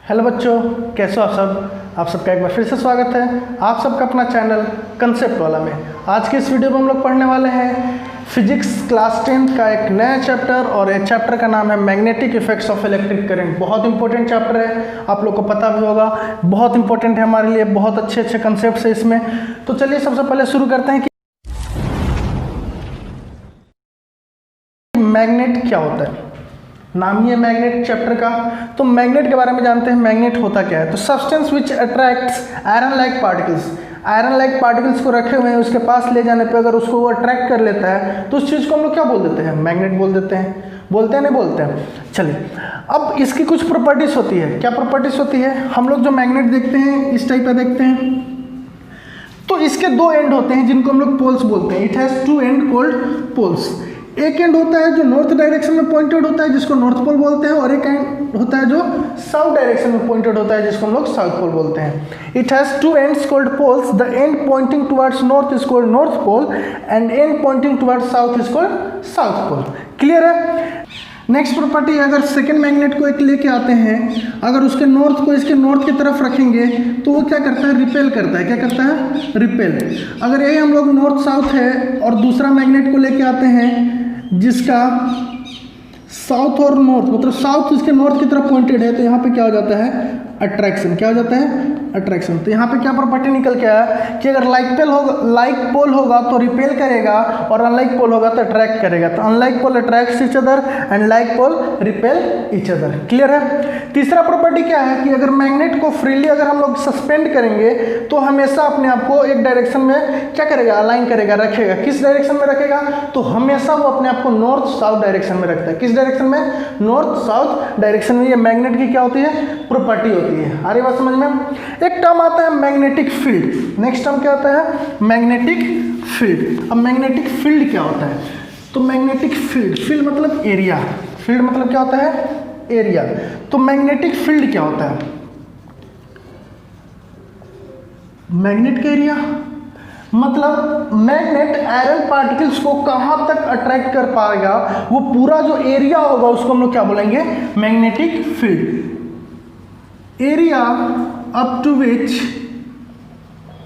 Hello बच्चों, कैसे हो आप सब। आप सबका एक बार फिर से स्वागत है आप सबका अपना चैनल कंसेप्ट वाला में। आज के इस वीडियो में हम लोग पढ़ने वाले हैं फिजिक्स क्लास 10 का एक नया चैप्टर, और ये चैप्टर का नाम है magnetic effects of electric current. बहुत इंपॉर्टेंट चैप्टर है, आप लोग को पता भी होगा, बहुत इंपॉर्टेंट है हमारे लिए, बहुत अच्छे अच्छे कंसेप्ट है इसमें। तो चलिए सबसे पहले शुरू करते हैं कि मैग्नेट क्या होता है। नाम ही है मैग्नेट चैप्टर का, तो मैग्नेट के बारे में जानते हैं। मैग्नेट होता क्या है? तो substance which attracts iron like particles. Iron like particles को रखे हुए हैं, उसके पास ले जाने पे अगर उसको वो अट्रैक्ट कर लेता है तो उस चीज़ को हम लोग क्या बोल देते हैं? मैग्नेट बोल देते हैं। बोलते हैं नहीं बोलते हैं? चलिए, अब इसकी कुछ प्रॉपर्टीज होती है। क्या प्रॉपर्टीज होती है? हम लोग जो मैग्नेट देखते हैं इस टाइप का देखते हैं, तो इसके दो एंड होते हैं जिनको हम लोग पोल्स बोलते हैं। It has two end called poles. एक एंड होता है जो नॉर्थ डायरेक्शन में पॉइंटेड होता है जिसको नॉर्थ पोल बोलते हैं, और एक एंड होता है जो साउथ डायरेक्शन में पॉइंटेड होता है जिसको हम लोग साउथ पोल बोलते हैं। It has two ends called poles. The end pointing towards north is called north pole and end pointing towards south is called south pole. Clear है? नेक्स्ट प्रॉपर्टी, अगर सेकेंड मैग्नेट को एक लेके आते हैं, अगर उसके नॉर्थ को इसके नॉर्थ की तरफ रखेंगे तो वो क्या करता है? रिपेल करता है। क्या करता है? रिपेल। अगर यही हम लोग नॉर्थ साउथ है और दूसरा मैग्नेट को लेके आते हैं जिसका साउथ और नॉर्थ, मतलब साउथ इसके नॉर्थ की तरफ पॉइंटेड है, तो यहाँ पे क्या हो जाता है? अट्रैक्शन। क्या हो जाता है? अट्रैक्शन। तो यहाँ पे क्या प्रॉपर्टी निकल के आया कि अगर लाइक पोल होगा तो रिपेल करेगा, और अनलाइक पोल होगा तो अट्रैक्ट करेगा। तो unlike pole attracts each other and like pole repel each other. Clear है? तीसरा प्रॉपर्टी क्या है कि अगर मैग्नेट को फ्रीली अगर हम लोग सस्पेंड करेंगे तो हमेशा अपने आप को एक डायरेक्शन में क्या करेगा? अलाइन करेगा, रखेगा। किस डायरेक्शन में रखेगा? तो हमेशा वो अपने आप को नॉर्थ साउथ डायरेक्शन में रखता है। किस डायरेक्शन में? नॉर्थ साउथ डायरेक्शन में। ये मैग्नेट की क्या होती है? प्रॉपर्टी होती है। आ रही बात समझ में? एक टर्म आता है मैग्नेटिक फील्ड। नेक्स्ट टर्म क्या होता है? Magnetic field. अब मैग्नेटिक फील्ड क्या होता है? तो मैग्नेटिक फील्ड मतलब एरिया। फील्ड मतलब क्या होता है? एरिया। तो मैग्नेटिक फील्ड क्या होता है? मैग्नेट का एरिया मतलब मैग्नेट आयरन पार्टिकल्स को कहां तक अट्रैक्ट कर पाएगा, वो पूरा जो एरिया होगा उसको हम लोग क्या बोलेंगे? Magnetic field. Area up to which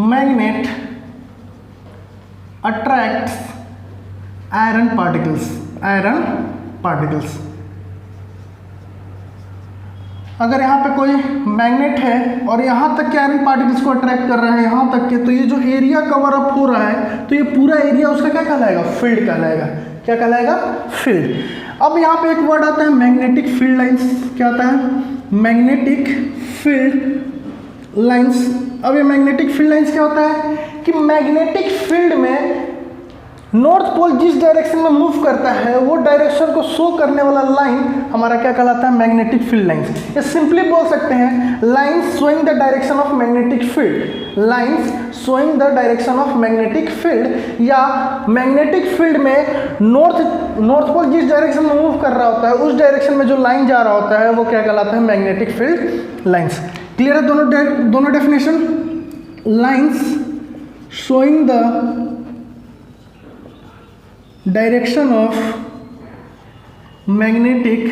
magnet attracts iron particles। अगर यहाँ पे कोई मैग्नेट है और यहाँ तक के आयरन पार्टिकल्स को अट्रैक्ट कर रहा है, यहाँ तक के, तो ये जो एरिया कवर अप हो रहा है तो ये पूरा एरिया उसका क्या कहलाएगा? फील्ड कहलाएगा। क्या कहलाएगा? फील्ड। अब यहाँ पे एक वर्ड आता है मैग्नेटिक फील्ड लाइंस। क्या आता है? Magnetic field lines. अब ये मैग्नेटिक फील्ड लाइंस क्या होता है कि मैग्नेटिक फील्ड में नॉर्थ पोल जिस डायरेक्शन में मूव करता है वो डायरेक्शन को शो करने वाला लाइन हमारा क्या कहलाता है? Magnetic field lines. ये सिंपली बोल सकते हैं lines showing the direction of magnetic field. Lines showing the direction of magnetic field, या मैग्नेटिक फील्ड में नॉर्थ पोल जिस डायरेक्शन में मूव कर रहा होता है उस डायरेक्शन में जो लाइन जा रहा होता है वो क्या कहलाता है? Magnetic field lines. क्लियर है? दोनों definition. Lines showing the direction of magnetic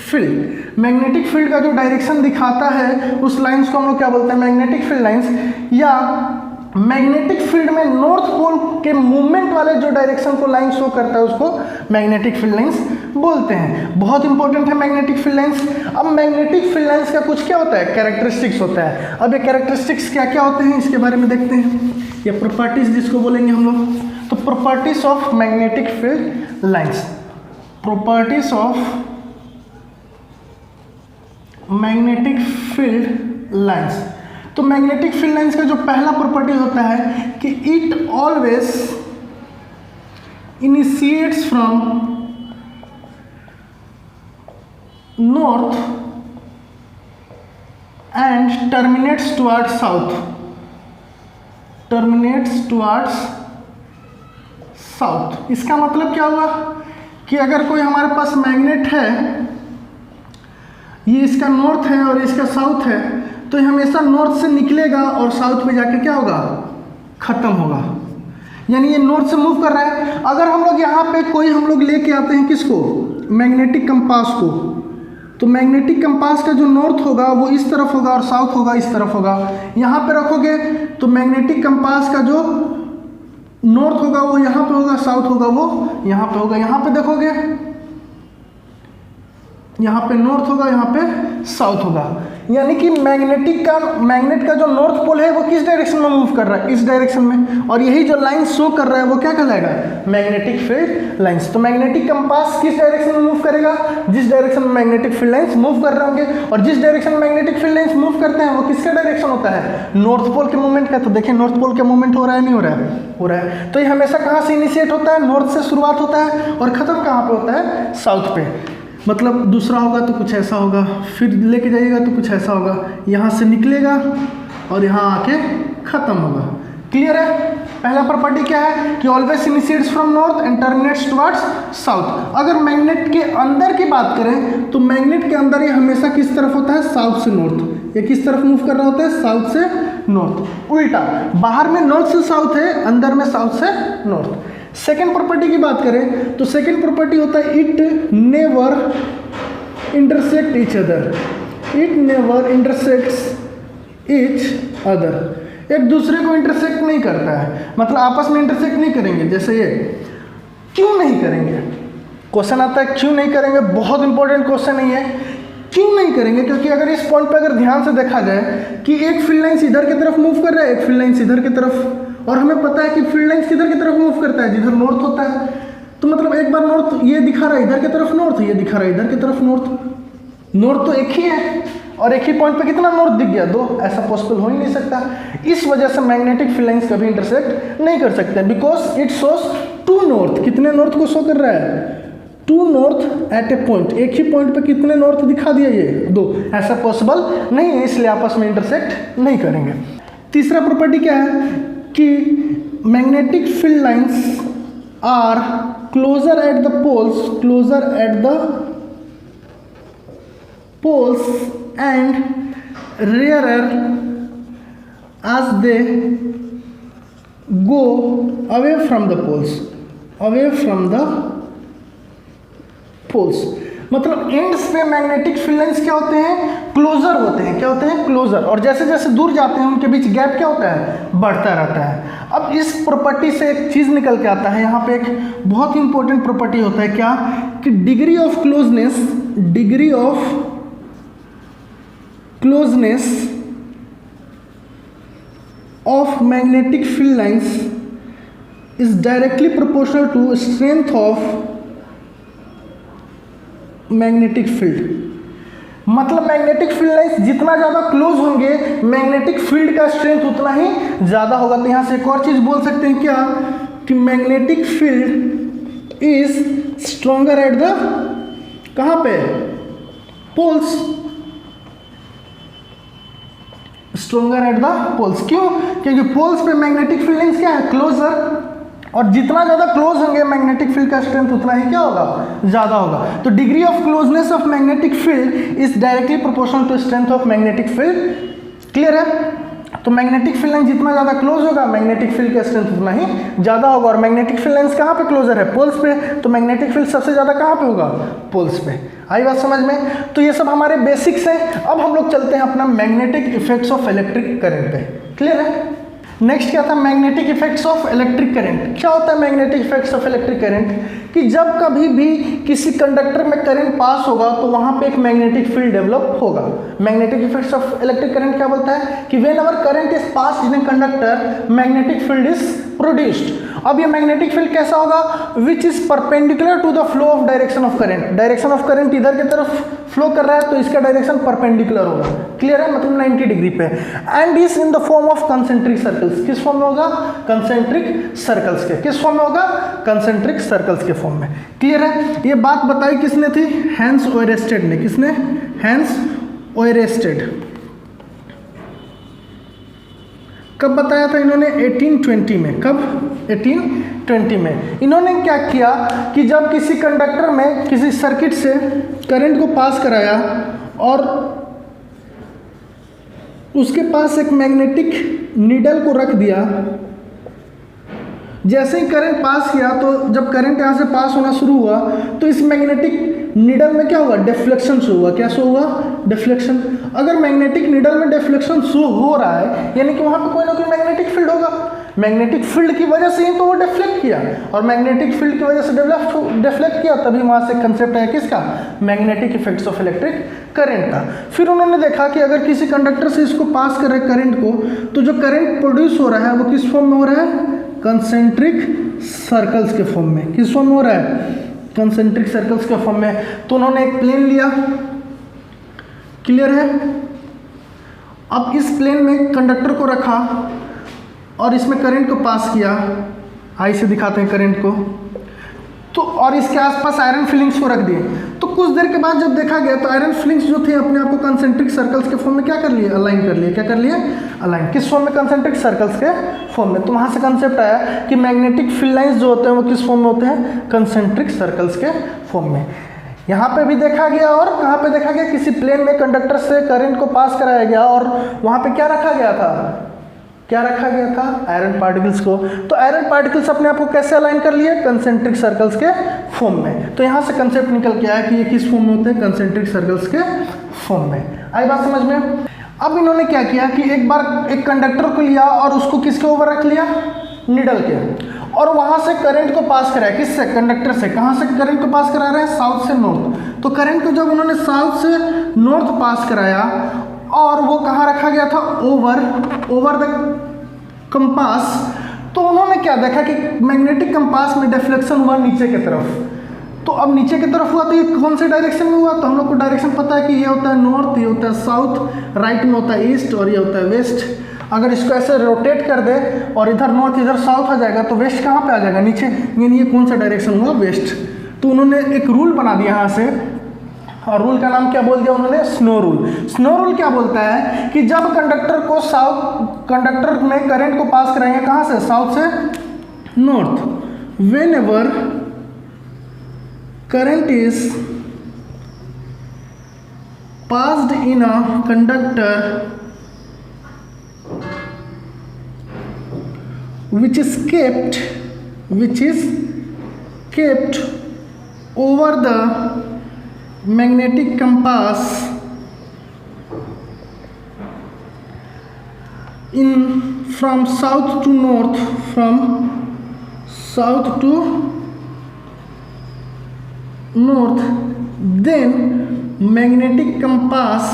field. Magnetic field का जो डायरेक्शन दिखाता है उस लाइंस को हम लोग क्या बोलते हैं? Magnetic field lines. या मैग्नेटिक फील्ड में नॉर्थ पोल के मूवमेंट वाले जो डायरेक्शन को लाइन शो करता है उसको मैग्नेटिक फील्ड लाइंस बोलते हैं। बहुत इंपॉर्टेंट है मैग्नेटिक फील्ड लाइंस। अब मैग्नेटिक फील्ड लाइंस का कुछ क्या होता है? कैरेक्टरिस्टिक्स होता है। अब ये कैरेक्टरिस्टिक्स क्या क्या होते हैं इसके बारे में देखते हैं। ये प्रॉपर्टीज जिसको बोलेंगे हम लोग, तो properties of magnetic field lines. Properties of magnetic field lines. तो मैग्नेटिक फील्ड लाइंस का जो पहला प्रॉपर्टी होता है कि it always initiates from north and terminates towards south. Terminates towards south. इसका मतलब क्या हुआ कि अगर कोई हमारे पास मैग्नेट है, ये इसका नॉर्थ है और इसका साउथ है, तो ये हमेशा नॉर्थ से निकलेगा और साउथ में जाके क्या होगा? खत्म होगा। यानी ये नॉर्थ से मूव कर रहा है। अगर हम लोग यहाँ पे कोई हम लोग लेके आते हैं किसको? मैग्नेटिक कंपास को, तो मैग्नेटिक कंपास का जो नॉर्थ होगा वो इस तरफ होगा और साउथ होगा इस तरफ होगा। यहाँ पे रखोगे तो मैग्नेटिक कंपास का जो नॉर्थ होगा वो यहाँ पे होगा, साउथ होगा वो यहाँ पे होगा। यहाँ पे देखोगे यहाँ पे नॉर्थ होगा, यहाँ पे साउथ होगा। यानी कि मैग्नेट का जो नॉर्थ पोल है वो किस डायरेक्शन में मूव कर रहा है, इस डायरेक्शन में। और यही जो लाइन शो कर रहा है वो क्या कहलाएगा, मैग्नेटिक फील्ड लाइंस। तो मैग्नेटिक कंपास किस डायरेक्शन में मूव करेगा, जिस डायरेक्शन में मैग्नेटिक फील्ड लाइंस मूव कर रहे होंगे। और जिस डायरेक्शन में मैग्नेटिक फील्ड लाइंस मूव करते हैं वो किसका डायरेक्शन होता है, नॉर्थ पोल के मूवमेंट का। तो देखिए नॉर्थ पोल के मूवमेंट हो रहा है नहीं हो रहा है, हो रहा है। तो ये हमेशा कहाँ से इनिशिएट होता है, नॉर्थ से शुरुआत होता है और खत्म कहाँ पे होता है, साउथ पे। मतलब दूसरा होगा तो कुछ ऐसा होगा, फिर लेके जाइएगा तो कुछ ऐसा होगा, यहाँ से निकलेगा और यहाँ आके खत्म होगा। क्लियर है। पहला प्रॉपर्टी क्या है कि always initiates from north and terminates towards south. अगर मैग्नेट के अंदर की बात करें तो मैग्नेट के अंदर ये हमेशा किस तरफ होता है, साउथ से नॉर्थ। ये किस तरफ मूव कर रहा होता है, साउथ से नॉर्थ। उल्टा बाहर में नॉर्थ से साउथ है, अंदर में साउथ से नॉर्थ। सेकेंड प्रॉपर्टी की बात करें तो सेकेंड प्रॉपर्टी होता है it never intersect each other. It never intersects each other. एक दूसरे को इंटरसेक्ट नहीं करता है, मतलब आपस में इंटरसेक्ट नहीं करेंगे। जैसे ये क्यों नहीं करेंगे, क्वेश्चन आता है क्यों नहीं करेंगे, बहुत इंपॉर्टेंट क्वेश्चन नहीं है। क्यों नहीं करेंगे, क्योंकि अगर इस पॉइंट पर अगर ध्यान से देखा जाए कि एक फील्ड लाइंस इधर की तरफ मूव कर रहा है, एक फील्ड लाइंस इधर की तरफ, और हमें पता है कि फील्ड लाइंस किधर की तरफ मूव करता है, जिधर नॉर्थ होता है। तो मतलब एक बार नॉर्थ ये दिखा रहा है इधर की तरफ नॉर्थ, ये दिखा रहा है इधर की तरफ नॉर्थ। नॉर्थ तो एक ही है और एक ही पॉइंट पे कितना नॉर्थ दिख गया, दो। ऐसा पॉसिबल हो ही नहीं सकता। इस वजह से मैग्नेटिक फील्ड लाइंस कभी इंटरसेक्ट नहीं कर सकते, because it shows two north. कितने नॉर्थ को शो कर रहा है, two north at a point. एक ही पॉइंट पे कितने नॉर्थ दिखा दिया, ये दो। ऐसा पॉसिबल नहीं है, इसलिए आपस में इंटरसेक्ट नहीं करेंगे। तीसरा प्रॉपर्टी क्या है कि magnetic field lines are closer at the poles, closer at the poles and rarer as they go away from the poles, away from the poles। मतलब एंड्स पे मैग्नेटिक फील्ड लाइंस क्या होते हैं, क्लोजर होते हैं। क्या होते हैं, क्लोजर। और जैसे जैसे दूर जाते हैं उनके बीच गैप क्या होता है, बढ़ता रहता है। अब इस प्रॉपर्टी से एक चीज़ निकल के आता है, यहाँ पे एक बहुत ही इंपॉर्टेंट प्रॉपर्टी होता है क्या, कि degree of closeness, degree of closeness of magnetic field lines is directly proportional to strength of magnetic field। मतलब मैग्नेटिक फील्ड लाइंस जितना ज़्यादा क्लोज होंगे मैग्नेटिक फील्ड का स्ट्रेंथ उतना ही ज़्यादा होगा। तो यहाँ से एक और चीज़ बोल सकते हैं क्या, कि magnetic field is stronger at the, कहाँ पे, poles, stronger at the poles. क्यों, क्योंकि पोल्स पे मैग्नेटिक फील्ड लाइंस क्या है, क्लोजर। और जितना ज़्यादा क्लोज होंगे मैग्नेटिक फील्ड का स्ट्रेंथ उतना ही क्या होगा, ज़्यादा होगा। तो degree of closeness of magnetic field is directly proportional to strength of magnetic field. Clear है। तो मैग्नेटिक फील्ड लाइन जितना ज़्यादा क्लोज होगा मैग्नेटिक फील्ड का स्ट्रेंथ उतना ही ज़्यादा होगा। और मैग्नेटिक फील्ड लाइंस कहाँ पे क्लोजर है, पोल्स पे। तो मैग्नेटिक फील्ड सबसे ज़्यादा कहाँ पे होगा, पोल्स पे। आई बात समझ में। तो ये सब हमारे बेसिक्स हैं। अब हम लोग चलते हैं अपना magnetic effects of electric current पे। क्लियर है। नेक्स्ट क्या था, magnetic effects of electric current. क्या होता है magnetic effects of electric current, कि जब कभी भी किसी कंडक्टर में करंट पास होगा तो वहाँ पे एक मैग्नेटिक फील्ड डेवलप होगा। Magnetic effects of electric current क्या बोलता है, कि when our current is pass in a conductor magnetic field is produced. अब ये मैग्नेटिक फील्ड कैसा होगा, which is perpendicular to the flow of direction of current. Direction of current इधर की तरफ फ्लो कर रहा है तो इसका डायरेक्शन परपेंडिकुलर होगा। क्लियर है, मतलब 90 डिग्री पे। And is in the form of concentric circles. किस फॉर्म में होगा, कंसेंट्रिक सर्कल्स के। किस फॉर्म में होगा, कंसेंट्रिक सर्कल्स के फॉर्म में। क्लियर है। ये बात बताई किसने थी, हैंस ओयरस्टेड ने। किसने, हैंस ओयरस्टेड। कब बताया था इन्होंने, 1820 में। कब, 1820 में। इन्होंने क्या किया कि जब किसी कंडक्टर में किसी सर्किट से करंट को पास कराया और उसके पास एक मैग्नेटिक नीडल को रख दिया, जैसे ही करंट पास किया तो जब करंट यहाँ से पास होना शुरू हुआ तो इस मैग्नेटिक नीडल में क्या होगा, डिफ्लेक्शन शो होगा। क्या शो होगा, डिफ्लेक्शन। अगर मैग्नेटिक नीडल में डिफ्लेक्शन शो हो रहा है यानी कि वहाँ पे कोई ना कोई मैग्नेटिक फील्ड होगा। मैग्नेटिक फील्ड की वजह से ही तो वो डिफ्लेक्ट किया, और मैग्नेटिक फील्ड की वजह से डिफ्लेक्ट किया, तभी वहाँ से कंसेप्ट है किसका, magnetic effects of electric current का। फिर उन्होंने देखा कि अगर किसी कंडक्टर से इसको पास कर रहे करंट को, तो जो करंट प्रोड्यूस हो रहा है वो किस फॉर्म में हो रहा है, कंसेंट्रिक सर्कल्स के फॉर्म में। किस फॉर्म में हो रहा है, कंसेंट्रिक सर्कल्स के फॉर्म में। तो उन्होंने एक प्लेन लिया, क्लियर है। अब इस प्लेन में कंडक्टर को रखा और इसमें करंट को पास किया, आई से दिखाते हैं करंट को, तो और इसके आसपास आयरन फिलिंग्स को रख दिए। तो कुछ देर के बाद जब देखा गया तो आयरन फिलिंग्स जो थे अपने आप को कंसेंट्रिक सर्कल्स के फॉर्म में क्या कर लिए, अलाइन कर लिए। क्या कर लिए, अलाइन। किस फॉर्म में, कंसेंट्रिक सर्कल्स के फॉर्म में। तो वहाँ से कंसेप्ट आया कि मैग्नेटिक फील्ड लाइंस जो होते हैं वो किस फॉर्म में होते हैं, कंसेंट्रिक सर्कल्स के फॉर्म में। यहाँ पे भी देखा गया, और कहाँ पे देखा गया, किसी प्लेन में कंडक्टर से करंट को पास कराया गया और वहाँ पे क्या रखा गया था, क्या रखा गया था, आयरन पार्टिकल्स को। तो आयरन पार्टिकल्स अपने आप को कैसे अलाइन कर लिए, कंसेंट्रिक सर्कल्स के फॉर्म में। तो यहाँ से कंसेप्ट निकल के आया कि ये किस फॉर्म में होते हैं, कंसेंट्रिक सर्कल्स के फॉर्म में। आई बात समझ में। अब इन्होंने क्या किया कि एक बार एक कंडक्टर को लिया और उसको किसके ऊपर रख लिया, निडल के, और वहाँ से करंट को पास कराया। किससे, कंडक्टर से। कहाँ से करंट को पास करा रहे हैं, साउथ से नॉर्थ। तो करंट को जब उन्होंने साउथ से नॉर्थ पास कराया और वो कहाँ रखा गया था, ओवर द कंपास, तो उन्होंने क्या देखा कि मैग्नेटिक कंपास में डिफ्लेक्शन हुआ नीचे की तरफ। तो अब नीचे की तरफ हुआ तो ये कौन से डायरेक्शन में हुआ, तो हम लोग को डायरेक्शन पता है कि ये होता है नॉर्थ, ये होता है साउथ, राइट में होता है ईस्ट और ये होता है वेस्ट। अगर इसको ऐसे रोटेट कर दे और इधर नॉर्थ इधर साउथ आ जाएगा तो वेस्ट कहाँ पे आ जाएगा, नीचे। यानी ये कौन सा डायरेक्शन हुआ, वेस्ट। तो उन्होंने एक रूल बना दिया यहाँ से, और रूल का नाम क्या बोल दिया उन्होंने, स्नो रूल। स्नो रूल क्या बोलता है कि जब कंडक्टर में करंट को पास कराएंगे कहाँ से, साउथ से north, when ever current is passed in a conductor which is kept over the magnetic compass from south to north, then magnetic compass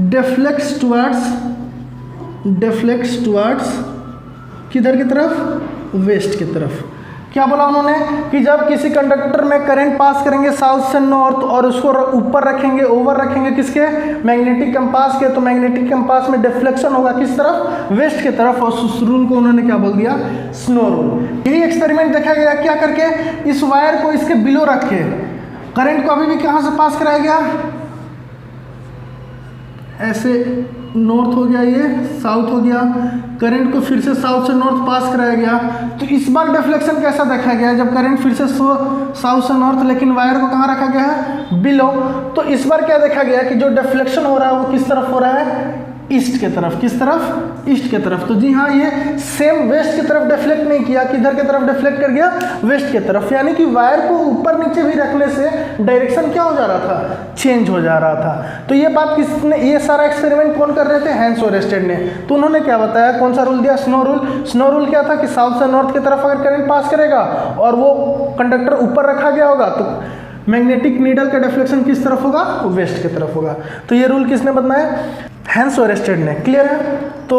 deflects towards किधर की तरफ, वेस्ट की तरफ। क्या बोला उन्होंने कि जब किसी कंडक्टर में करंट पास करेंगे साउथ से नॉर्थ और उसको ऊपर रखेंगे, ओवर रखेंगे किसके, मैग्नेटिक कंपास के, तो मैग्नेटिक कंपास में डिफ्लेक्शन होगा किस तरफ, वेस्ट की तरफ। और उस रूल को उन्होंने क्या बोल दिया, स्नो रूल। यही एक्सपेरिमेंट देखा गया क्या करके, इस वायर को इसके बिलो रखे, करंट को अभी भी कहाँ से पास कराया गया, ऐसे नॉर्थ हो गया, ये साउथ हो गया, करंट को फिर से साउथ से नॉर्थ पास कराया गया। तो इस बार डिफ्लेक्शन कैसा देखा गया, जब करंट फिर से साउथ से नॉर्थ, लेकिन वायर को कहाँ रखा गया है, बिलो। तो इस बार क्या देखा गया कि जो डिफ्लेक्शन हो रहा है वो किस तरफ हो रहा है, ईस्ट की तरफ। किस तरफ, ईस्ट की तरफ। तो जी हाँ, ये सेम वेस्ट की तरफ डिफ्लेक्ट नहीं किया, किधर की तरफ डिफ्लेक्ट कर गया, वेस्ट की तरफ। यानी कि वायर को ऊपर नीचे भी रखने से डायरेक्शन क्या हो जा रहा था, चेंज हो जा रहा था। तो ये बात किसने, ये सारा एक्सपेरिमेंट कौन कर रहे थे, हैंस ओरेस्टेड ने। तो उन्होंने क्या बताया, कौन सा रूल दिया, स्नो रूल। स्नो रूल क्या था कि साउथ से नॉर्थ की तरफ अगर करंट पास करेगा और वो कंडक्टर ऊपर रखा गया होगा तो मैग्नेटिक नीडल का डिफ्लेक्शन किस तरफ होगा, वेस्ट की तरफ होगा। तो ये रूल किसने बताया, हैंस ओरेस्टेड ने। क्लियर है। तो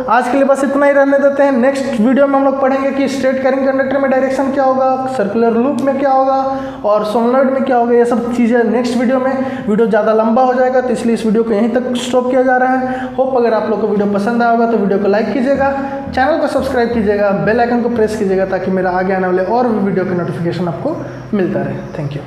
आज के लिए बस इतना ही रहने देते हैं। नेक्स्ट वीडियो में हम लोग पढ़ेंगे कि स्ट्रेट कैरिंग कंडक्टर में डायरेक्शन क्या होगा, सर्कुलर लूप में क्या होगा और सोलेनॉइड में क्या होगा, ये सब चीज़ें नेक्स्ट वीडियो में। वीडियो ज़्यादा लंबा हो जाएगा तो इसलिए इस वीडियो को यहीं तक स्टॉप किया जा रहा है। होप अगर आप लोग को वीडियो पसंद आया होगा तो वीडियो को लाइक कीजिएगा, चैनल को सब्सक्राइब कीजिएगा, बेल आइकन को प्रेस कीजिएगा ताकि मेरा आगे आने वाले और भी वीडियो के नोटिफिकेशन आपको मिलता रहे। Thank you.